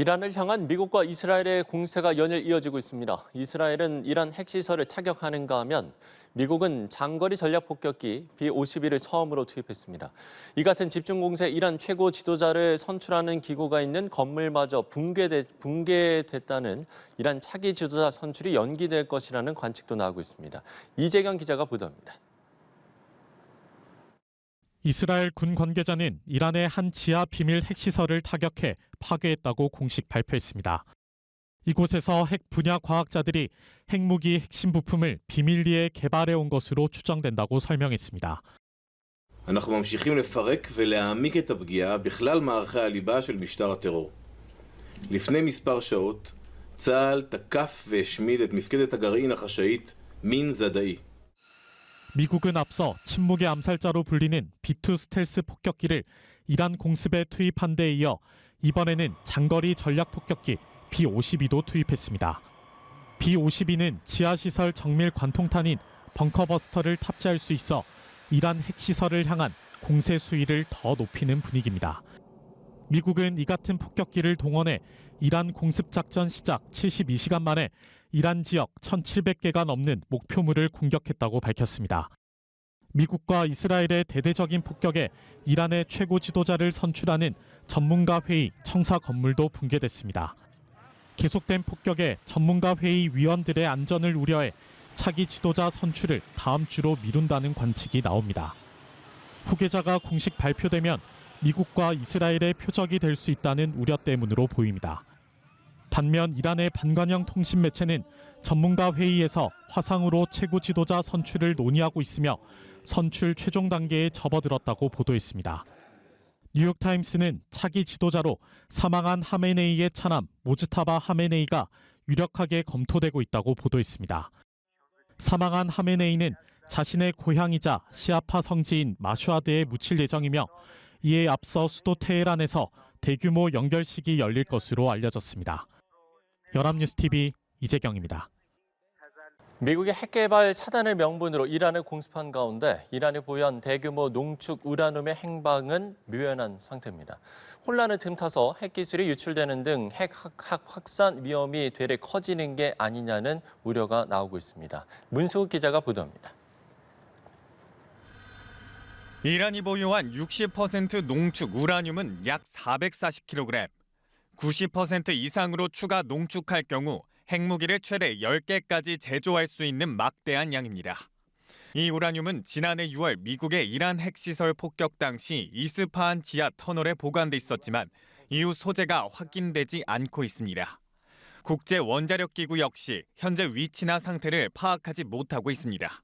이란을 향한 미국과 이스라엘의 공세가 연일 이어지고 있습니다. 이스라엘은 이란 핵시설을 타격하는가 하면 미국은 장거리 전략 폭격기 B-51을 처음으로 투입했습니다. 이 같은 집중 공세에 이란 최고 지도자를 선출하는 기구가 있는 건물마저 붕괴됐다는 이란 차기 지도자 선출이 연기될 것이라는 관측도 나오고 있습니다. 이재경 기자가 보도합니다. 이스라엘 군 관계자는 이란의 한 지하 비밀 핵시설을 타격해 파괴했다고 공식 발표했습니다. 이곳에서 핵 분야 과학자들이 핵무기 핵심 부품을 비밀리에 개발해온 것으로 추정된다고 설명했습니다. אנחנו ממשיכים לפרק ולהעמיק את הפגיעה בכלל מערכי הליבה של משטר הטרור. לפני מספר שעות, צה"ל תקף והשמיד את מפקדת הגרעין החשאית מין זדאי. 미국은 앞서 침묵의 암살자로 불리는 B-2 스텔스 폭격기를 이란 공습에 투입한 데 이어 이번에는 장거리 전략 폭격기 B-52도 투입했습니다. B-52는 지하시설 정밀 관통탄인 벙커버스터를 탑재할 수 있어 이란 핵시설을 향한 공세 수위를 더 높이는 분위기입니다. 미국은 이 같은 폭격기를 동원해 이란 공습작전 시작 72시간 만에 이란 지역 1,700개가 넘는 목표물을 공격했다고 밝혔습니다. 미국과 이스라엘의 대대적인 폭격에 이란의 최고 지도자를 선출하는 전문가 회의 청사 건물도 붕괴됐습니다. 계속된 폭격에 전문가 회의 위원들의 안전을 우려해 차기 지도자 선출을 다음 주로 미룬다는 관측이 나옵니다. 후계자가 공식 발표되면 미국과 이스라엘의 표적이 될 수 있다는 우려 때문으로 보입니다. 반면 이란의 반관영 통신 매체는 전문가 회의에서 화상으로 최고 지도자 선출을 논의하고 있으며 선출 최종 단계에 접어들었다고 보도했습니다. 뉴욕타임스는 차기 지도자로 사망한 하메네이의 차남 모즈타바 하메네이가 유력하게 검토되고 있다고 보도했습니다. 사망한 하메네이는 자신의 고향이자 시아파 성지인 마슈아드에 묻힐 예정이며 이에 앞서 수도 테헤란에서 대규모 연결식이 열릴 것으로 알려졌습니다. 연합뉴스TV 이재경입니다. 미국의 핵개발 차단을 명분으로 이란을 공습한 가운데 이란이 보유한 대규모 농축 우라늄의 행방은 묘연한 상태입니다. 혼란을 틈타서 핵기술이 유출되는 등 핵 확산 위험이 되레 커지는 게 아니냐는 우려가 나오고 있습니다. 문수국 기자가 보도합니다. 이란이 보유한 60% 농축 우라늄은 약 440kg, 90% 이상으로 추가 농축할 경우 핵무기를 최대 10개까지 제조할 수 있는 막대한 양입니다. 이 우라늄은 지난해 6월 미국의 이란 핵시설 폭격 당시 이스파한 지하 터널에 보관돼 있었지만 이후 소재가 확인되지 않고 있습니다. 국제원자력기구 역시 현재 위치나 상태를 파악하지 못하고 있습니다.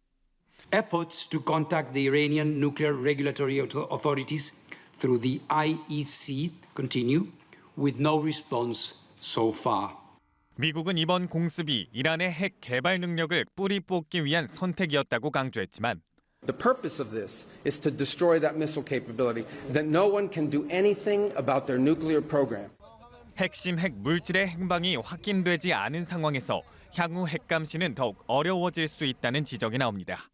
Efforts to contact the Iranian nuclear regulatory authorities through the IEC continue with no response so far. 미국은 이번 공습이 이란의 핵 개발 능력을 뿌리 뽑기 위한 선택이었다고 강조했지만 The purpose of this is to destroy that missile capability, that no one can do anything about their nuclear program. 핵심 핵 물질의 행방이 확인되지 않은 상황에서 향후 핵 감시는 더욱 어려워질 수 있다는 지적이 나옵니다.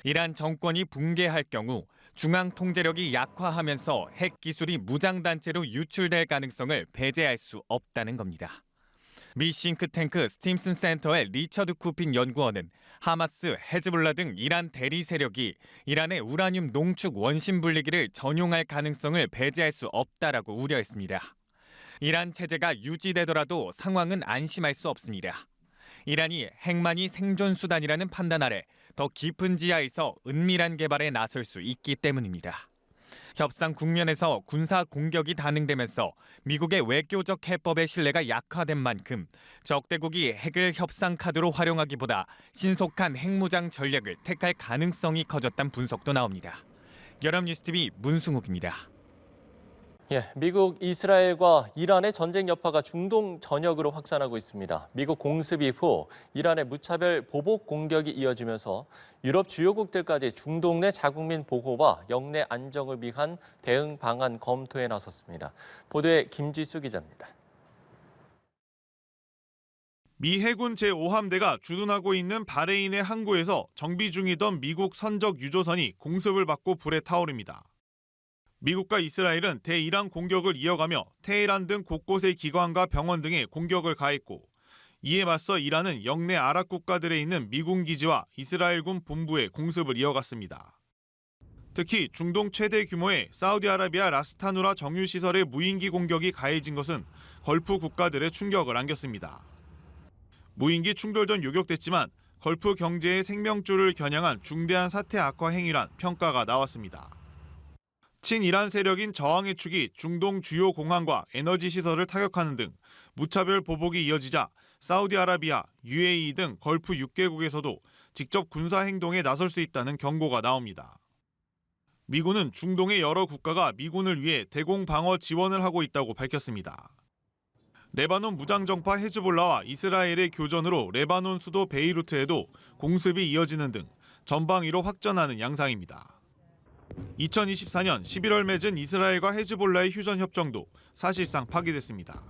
이란 정권이 붕괴할 경우 중앙 통제력이 약화하면서 핵 기술이 무장단체로 유출될 가능성을 배제할 수 없다는 겁니다. 미 싱크탱크 스팀슨 센터의 리처드 쿠핀 연구원은 하마스, 헤즈볼라 등 이란 대리 세력이 이란의 우라늄 농축 원심 분리기를 전용할 가능성을 배제할 수 없다라고 우려했습니다. 이란 체제가 유지되더라도 상황은 안심할 수 없습니다. 이란이 핵만이 생존 수단이라는 판단 아래 더 깊은 지하에서 은밀한 개발에 나설 수 있기 때문입니다. 협상 국면에서 군사 공격이 단행되면서 미국의 외교적 해법의 신뢰가 약화된 만큼 적대국이 핵을 협상 카드로 활용하기보다 신속한 핵무장 전략을 택할 가능성이 커졌다는 분석도 나옵니다. 연합뉴스TV 문승욱입니다. 미국, 이스라엘과 이란의 전쟁 여파가 중동 전역으로 확산하고 있습니다. 미국 공습 이후 이란의 무차별 보복 공격이 이어지면서 유럽 주요국들까지 중동 내 자국민 보호와 영내 안정을 위한 대응 방안 검토에 나섰습니다. 보도에 김지수 기자입니다. 미 해군 제5함대가 주둔하고 있는 바레인의 항구에서 정비 중이던 미국 선적 유조선이 공습을 받고 불에 타오릅니다. 미국과 이스라엘은 대이란 공격을 이어가며 테헤란 등 곳곳의 기관과 병원 등에 공격을 가했고 이에 맞서 이란은 영내 아랍 국가들에 있는 미군 기지와 이스라엘군 본부에 공습을 이어갔습니다. 특히 중동 최대 규모의 사우디아라비아 라스타누라 정유시설의 무인기 공격이 가해진 것은 걸프 국가들의 충격을 안겼습니다. 무인기 충돌 전 요격됐지만 걸프 경제의 생명줄을 겨냥한 중대한 사태 악화 행위란 평가가 나왔습니다. 친이란 세력인 저항의 축이 중동 주요 공항과 에너지 시설을 타격하는 등 무차별 보복이 이어지자 사우디아라비아, UAE 등 걸프 6개국에서도 직접 군사 행동에 나설 수 있다는 경고가 나옵니다. 미군은 중동의 여러 국가가 미군을 위해 대공 방어 지원을 하고 있다고 밝혔습니다. 레바논 무장정파 헤즈볼라와 이스라엘의 교전으로 레바논 수도 베이루트에도 공습이 이어지는 등 전방위로 확전하는 양상입니다. 2024년 11월 맺은 이스라엘과 헤즈볼라의 휴전 협정도 사실상 파기됐습니다.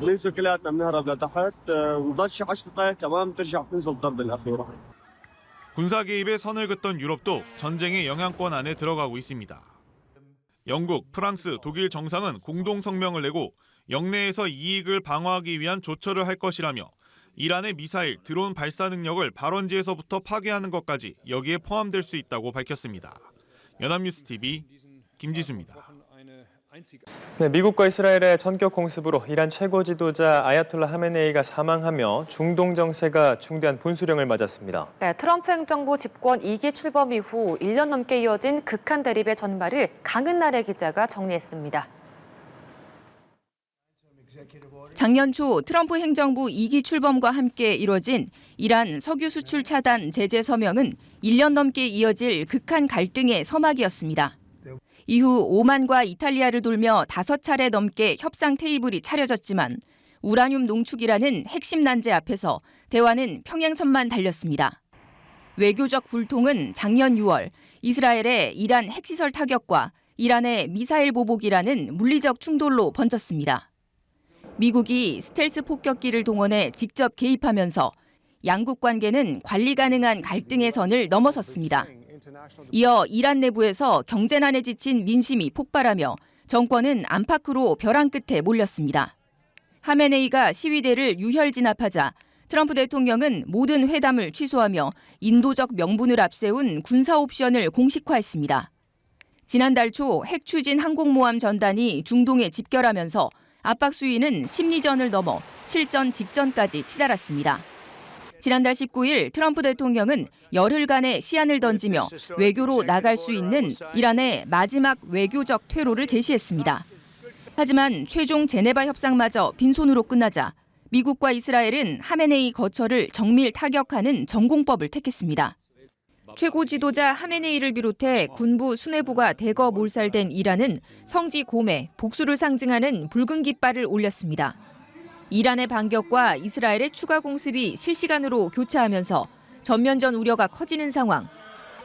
ننزل كلياتنا بنهرب لتحت وبضل شي 10 دقائق كمان بترجع بتنزل الضربه الاخيره. 군사 개입에 선을 긋던 유럽도 전쟁의 영향권 안에 들어가고 있습니다. 영국, 프랑스, 독일 정상은 공동 성명을 내고 영내에서 이익을 방어하기 위한 조처를 할 것이라며 이란의 미사일, 드론 발사 능력을 발원지에서부터 파괴하는 것까지 여기에 포함될 수 있다고 밝혔습니다. 연합뉴스TV 김지수입니다. 네, 미국과 이스라엘의 전격 공습으로 이란 최고 지도자 아야톨라 하메네이가 사망하며 중동 정세가 중대한 분수령을 맞았습니다. 네, 트럼프 행정부 집권 2기 출범 이후 1년 넘게 이어진 극한 대립의 전말을 강은나래 기자가 정리했습니다. 작년 초 트럼프 행정부 2기 출범과 함께 이뤄진 이란 석유 수출 차단 제재 서명은 1년 넘게 이어질 극한 갈등의 서막이었습니다. 이후 오만과 이탈리아를 돌며 5차례 넘게 협상 테이블이 차려졌지만 우라늄 농축이라는 핵심 난제 앞에서 대화는 평행선만 달렸습니다. 외교적 불통은 작년 6월 이스라엘의 이란 핵시설 타격과 이란의 미사일 보복이라는 물리적 충돌로 번졌습니다. 미국이 스텔스 폭격기를 동원해 직접 개입하면서 양국 관계는 관리 가능한 갈등의 선을 넘어섰습니다. 이어 이란 내부에서 경제난에 지친 민심이 폭발하며 정권은 안팎으로 벼랑 끝에 몰렸습니다. 하메네이가 시위대를 유혈 진압하자 트럼프 대통령은 모든 회담을 취소하며 인도적 명분을 앞세운 군사 옵션을 공식화했습니다. 지난달 초 핵 추진 항공모함 전단이 중동에 집결하면서 압박 수위는 심리전을 넘어 실전 직전까지 치달았습니다. 지난달 19일 트럼프 대통령은 열흘간의 시한을 던지며 외교로 나갈 수 있는 이란의 마지막 외교적 퇴로를 제시했습니다. 하지만 최종 제네바 협상마저 빈손으로 끝나자 미국과 이스라엘은 하메네이 거처를 정밀 타격하는 전공법을 택했습니다. 최고 지도자 하메네이를 비롯해 군부 수뇌부가 대거 몰살된 이란은 성지 고매, 복수를 상징하는 붉은 깃발을 올렸습니다. 이란의 반격과 이스라엘의 추가 공습이 실시간으로 교차하면서 전면전 우려가 커지는 상황.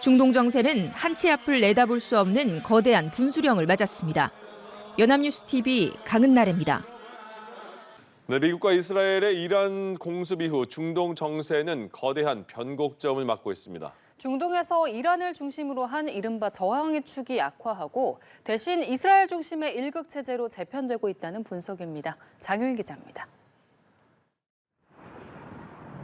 중동 정세는 한 치 앞을 내다볼 수 없는 거대한 분수령을 맞았습니다. 연합뉴스TV 강은나래입니다. 네, 미국과 이스라엘의 이란 공습 이후 중동 정세는 거대한 변곡점을 맞고 있습니다. 중동에서 이란을 중심으로 한 이른바 저항의 축이 약화하고 대신 이스라엘 중심의 일극 체제로 재편되고 있다는 분석입니다. 장효인 기자입니다.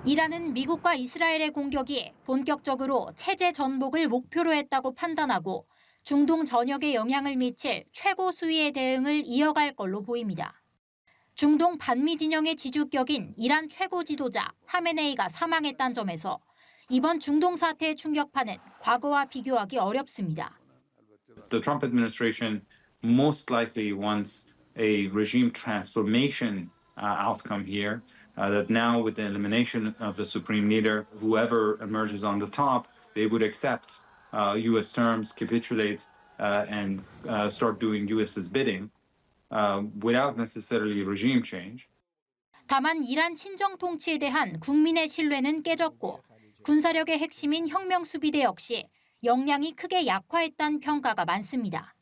이란은 미국과 이스라엘의 공격이 본격적으로 체제 전복을 목표로 했다고 판단하고 중동 전역에 영향을 미칠 최고 수위의 대응을 이어갈 걸로 보입니다. 중동 반미 진영의 지주격인 이란 최고 지도자 하메네이가 사망했다는 점에서 이번 중동 사태의 충격파는 과거와 비교하기 어렵습니다. The Trump administration most likely wants a regime transformation outcome here. That now, with the elimination of the supreme leader, whoever emerges on the top, they would accept U.S. terms, capitulate, and start doing U.S.'s bidding without necessarily regime change. 다만 이란 신정 통치에 대한 국민의 신뢰는 깨졌고 군사력의 핵심인 혁명수비대 역시 역량이 크게 약화했다는 평가가 많습니다.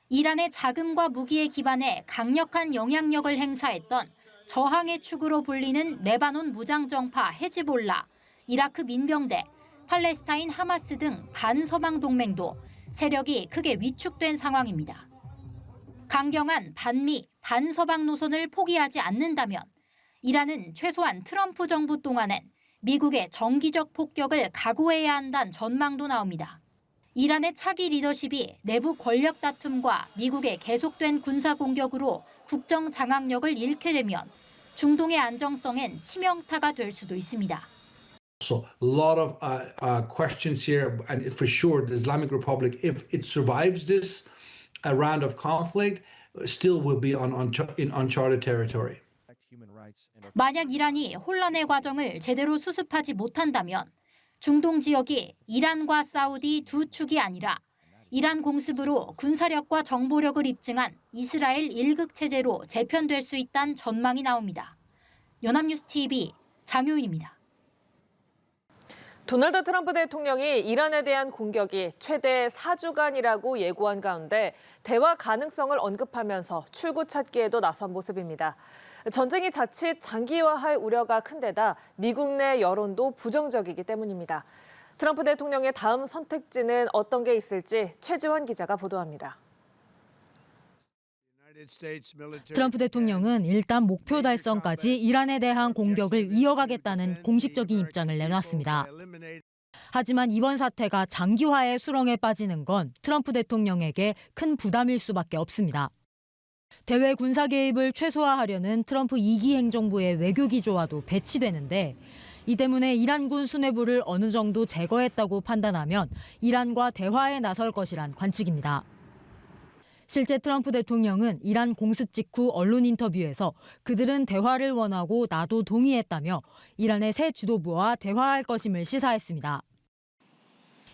이란의 자금과 무기에 기반해 강력한 영향력을 행사했던 저항의 축으로 불리는 레바논 무장정파 헤즈볼라, 이라크 민병대, 팔레스타인 하마스 등 반서방 동맹도 세력이 크게 위축된 상황입니다. 강경한 반미, 반서방 노선을 포기하지 않는다면 이란은 최소한 트럼프 정부 동안엔 미국의 정기적 폭격을 각오해야 한다는 전망도 나옵니다. 이란의 차기 리더십이 내부 권력 다툼과 미국의 계속된 군사 공격으로 국정 장악력을 잃게 되면 중동의 안정성엔 치명타가 될 수도 있습니다. So a lot of questions here, and for sure the Islamic Republic, if it survives this round of conflict, still will be in uncharted territory. 만약 이란이 혼란의 과정을 제대로 수습하지 못한다면 중동 지역이 이란과 사우디 두 축이 아니라 이란 공습으로 군사력과 정보력을 입증한 이스라엘 1국 체제로 재편될 수 있다는 전망이 나옵니다. 연합뉴스 TV 장효인입니다. 도널드 트럼프 대통령이 이란에 대한 공격이 최대 4주간이라고 예고한 가운데 대화 가능성을 언급하면서 출구 찾기에도 나선 모습입니다. 전쟁이 자칫 장기화할 우려가 큰 데다 미국 내 여론도 부정적이기 때문입니다. 트럼프 대통령의 다음 선택지는 어떤 게 있을지 최지원 기자가 보도합니다. 트럼프 대통령은 일단 목표 달성까지 이란에 대한 공격을 이어가겠다는 공식적인 입장을 내놨습니다. 하지만 이번 사태가 장기화의 수렁에 빠지는 건 트럼프 대통령에게 큰 부담일 수밖에 없습니다. 대외 군사 개입을 최소화하려는 트럼프 2기 행정부의 외교 기조와도 배치되는데 이 때문에 이란군 수뇌부를 어느 정도 제거했다고 판단하면 이란과 대화에 나설 것이란 관측입니다. 실제 트럼프 대통령은 이란 공습 직후 언론 인터뷰에서 그들은 대화를 원하고 나도 동의했다며 이란의 새 지도부와 대화할 것임을 시사했습니다.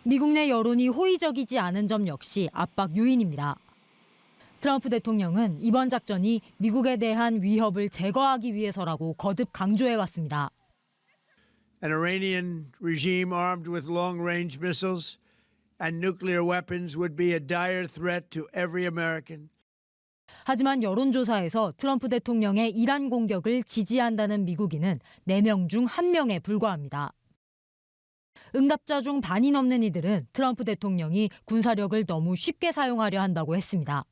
미국 내 여론이 호의적이지 않은 점 역시 압박 요인입니다. 트럼프 대통령은 이번 작전이 미국에 대한 위협을 제거하기 위해서라고 거듭 강조해왔습니다. An Iranian regime armed with long-range missiles and nuclear weapons would be a dire threat to every American. 하지만 여론조사에서 트럼프 대통령의 이란 공격을 지지한다는 미국인은 4명 중 1명에 불과합니다. 응답자 중 반이 넘는 이들은 트럼프 대통령이 군사력을 너무 쉽게 사용하려 한다고 했습니다.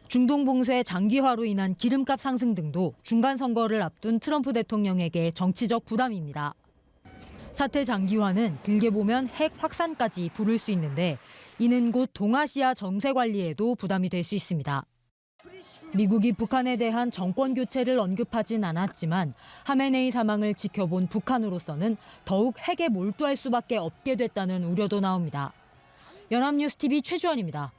중동 봉쇄 장기화로 인한 기름값 상승 등도 중간 선거를 앞둔 트럼프 대통령에게 정치적 부담입니다. 사태 장기화는 길게 보면 핵 확산까지 부를 수 있는데 이는 곧 동아시아 정세 관리에도 부담이 될 수 있습니다. 미국이 북한에 대한 정권 교체를 언급하진 않았지만 하메네이 사망을 지켜본 북한으로서는 더욱 핵에 몰두할 수밖에 없게 됐다는 우려도 나옵니다. 연합뉴스 TV 최주원입니다.